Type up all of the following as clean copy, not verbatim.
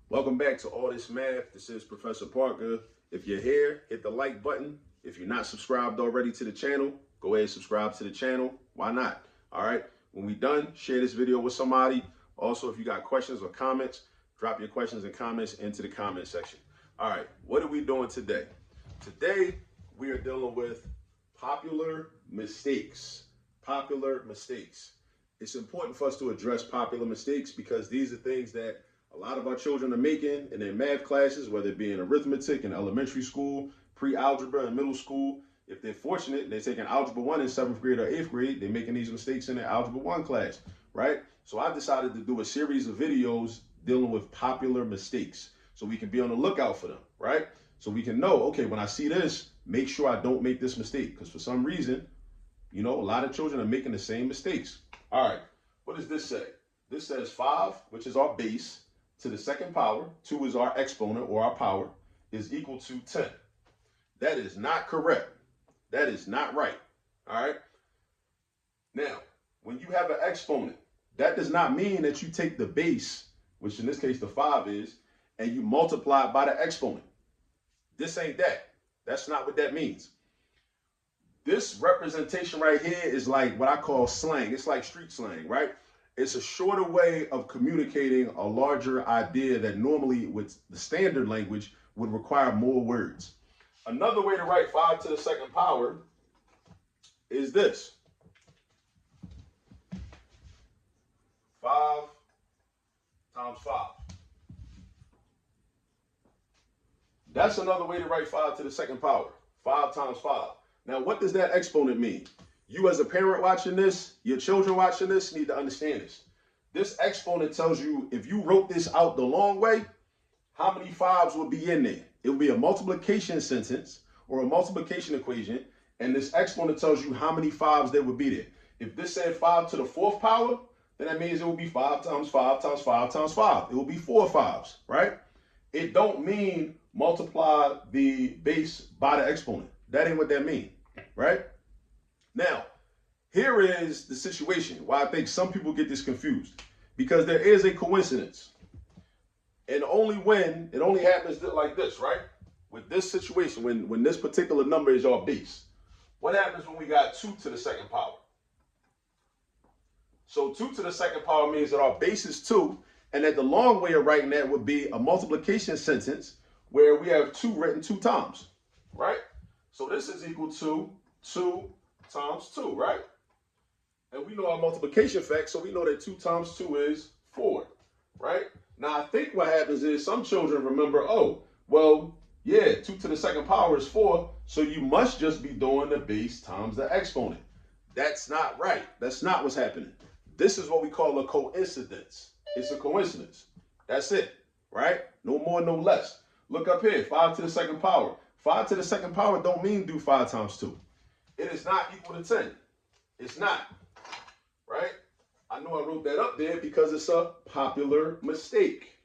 Welcome back to All This Math. This is Professor Parker. If you're here, hit the like button. If you're not subscribed already to the channel, go ahead and subscribe to the channel. Why not? All right. When we're done, share this video with somebody. Also, if you got questions or comments, drop your questions and comments into the comment section. All right. What are we doing today? Today, we are dealing with popular mistakes. Popular mistakes. It's important for us to address popular mistakes because these are things that a lot of our children are making in their math classes, whether it be in arithmetic in elementary school, pre-algebra in middle school. If they're fortunate, they're taking Algebra 1 in 7th grade or 8th grade, they're making these mistakes in their Algebra 1 class, right? So I decided to do a series of videos dealing with popular mistakes so we can be on the lookout for them, right? So we can know, okay, when I see this, make sure I don't make this mistake because for some reason, a lot of children are making the same mistakes. All right, what does this say? This says 5, which is our base, to the second power, 2 is our exponent or our power, is equal to 10. That is not correct. That is not right. All right. Now, when you have an exponent, that does not mean that you take the base, which in this case the 5 is, and you multiply it by the exponent. This ain't that. That's not what that means. This representation right here is like what I call slang. It's like street slang, right? It's a shorter way of communicating a larger idea that normally with the standard language would require more words. Another way to write 5 to the second power is this. 5 times 5. That's another way to write 5 to the second power. 5 times 5. Now, what does that exponent mean? You as a parent watching this, your children watching this need to understand this. This exponent tells you if you wrote this out the long way, how many 5s will be in there. It will be a multiplication sentence or a multiplication equation, and this exponent tells you how many 5s there would be there. If this said 5 to the 4th power, then that means it will be 5 times 5 times 5 times 5. It will be 4 5s, right? It don't mean multiply the base by the exponent. That ain't what that means, right? Now, here is the situation why I think some people get this confused. Because there is a coincidence. And only when it only happens like this, right? With this situation, when this particular number is our base. What happens when we got 2 to the second power? So 2 to the second power means that our base is 2. And that the long way of writing that would be a multiplication sentence where we have 2 written 2 times, right? So this is equal to 2 times 2, right? And we know our multiplication fact, so we know that 2 times 2 is 4, right? Now, I think what happens is some children remember, oh, well, yeah, 2 to the second power is 4, so you must just be doing the base times the exponent. That's not right. That's not what's happening. This is what we call a coincidence. It's a coincidence. That's it, right? No more, no less. Look up here, 5 to the second power. 5 to the second power don't mean do 5 times 2. It is not equal to 10. It's not. Right? I know I wrote that up there because it's a popular mistake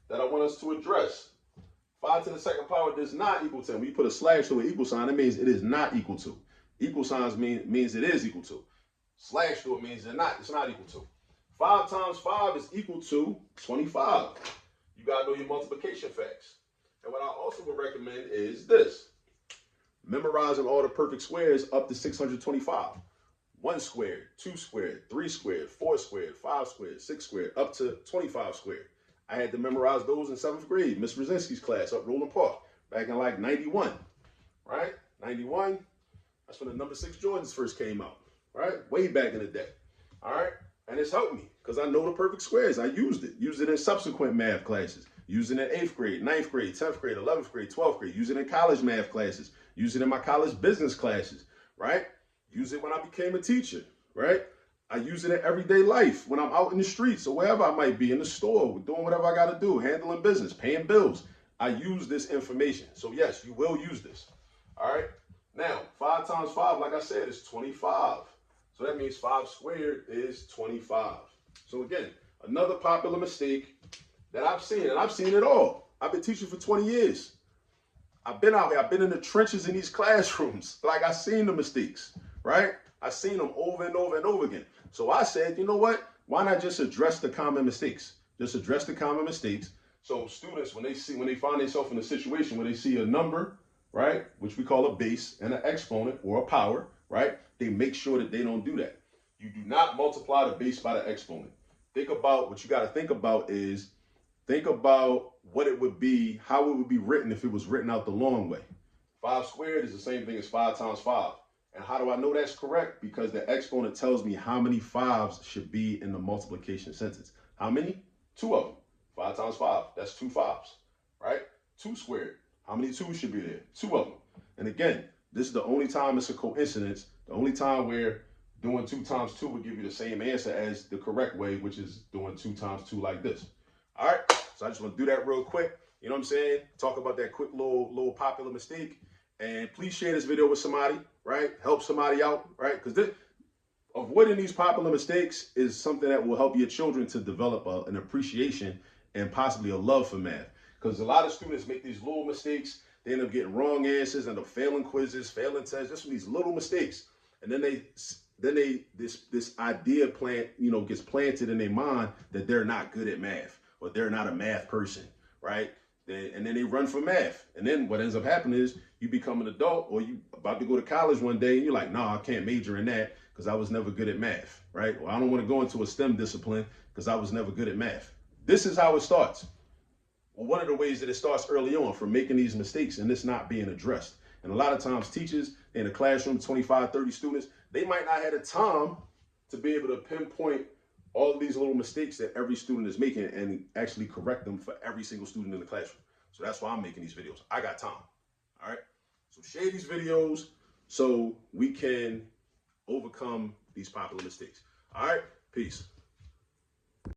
that I want us to address. 5 to the second power does not equal 10. When you put a slash to an equal sign, it means it is not equal to. Equal signs means it is equal to. Slash to it means it's not equal to. 5 times 5 is equal to 25. You got to know your multiplication facts. And what I also would recommend is this. Memorizing all the perfect squares up to 625. 1 squared, 2 squared, 3 squared, 4 squared, 5 squared, 6 squared, up to 25 squared. I had to memorize those in 7th grade, Miss Brzezinski's class up Roland Park, back in like 91, right? 91, that's when the number 6 Jordans first came out, right? Way back in the day, all right? And it's helped me because I know the perfect squares. I used it in subsequent math classes, used it in 8th grade, 9th grade, 10th grade, 11th grade, 12th grade, used it in college math classes, used it in my college business classes, right? Use it when I became a teacher, right? I use it in everyday life when I'm out in the streets or wherever I might be, in the store, doing whatever I got to do, handling business, paying bills. I use this information. So yes, you will use this. All right. Now, 5 times 5, like I said, is 25. So that means 5 squared is 25. So again, another popular mistake that I've seen, and I've seen it all. I've been teaching for 20 years. I've been out here. I've been in the trenches in these classrooms. Like, I've seen the mistakes. Right? I've seen them over and over and over again. So I said, you know what? Why not just address the common mistakes? Just address the common mistakes So students, when they find themselves in a situation where they see a number, right, which we call a base, and an exponent or a power, right, they make sure that they don't do that. You do not multiply the base by the exponent. Think about what you got to think about is think about what it would be, how it would be written if it was written out the long way. 5 squared is the same thing as 5 times 5. And how do I know that's correct? Because the exponent tells me how many 5s should be in the multiplication sentence. How many? 2 of them. 5 times 5, that's 2 5s, right? 2 squared, how many 2s should be there? 2 of them. And again, this is the only time it's a coincidence, the only time where doing 2 times 2 would give you the same answer as the correct way, which is doing 2 times 2 like this. All right, so I just want to do that real quick. You know what I'm saying? Talk about that quick little popular mistake. And please share this video with somebody, right? Help somebody out, right? Because avoiding these popular mistakes is something that will help your children to develop an appreciation and possibly a love for math. Because a lot of students make these little mistakes. They end up getting wrong answers, end up failing quizzes, failing tests, just from these little mistakes. And then this idea gets planted in their mind that they're not good at math or they're not a math person, right? And then they run for math. And then what ends up happening is you become an adult or you about to go to college one day and you're like, no, I can't major in that because I was never good at math, right? Or I don't want to go into a STEM discipline because I was never good at math. This is how it starts. Well, one of the ways that it starts early on from making these mistakes and this not being addressed. And a lot of times teachers in a classroom, 25, 30 students, they might not have the time to be able to pinpoint all of these little mistakes that every student is making and actually correct them for every single student in the classroom. So that's why I'm making these videos. I got time. All right. So share these videos so we can overcome these popular mistakes. All right. Peace.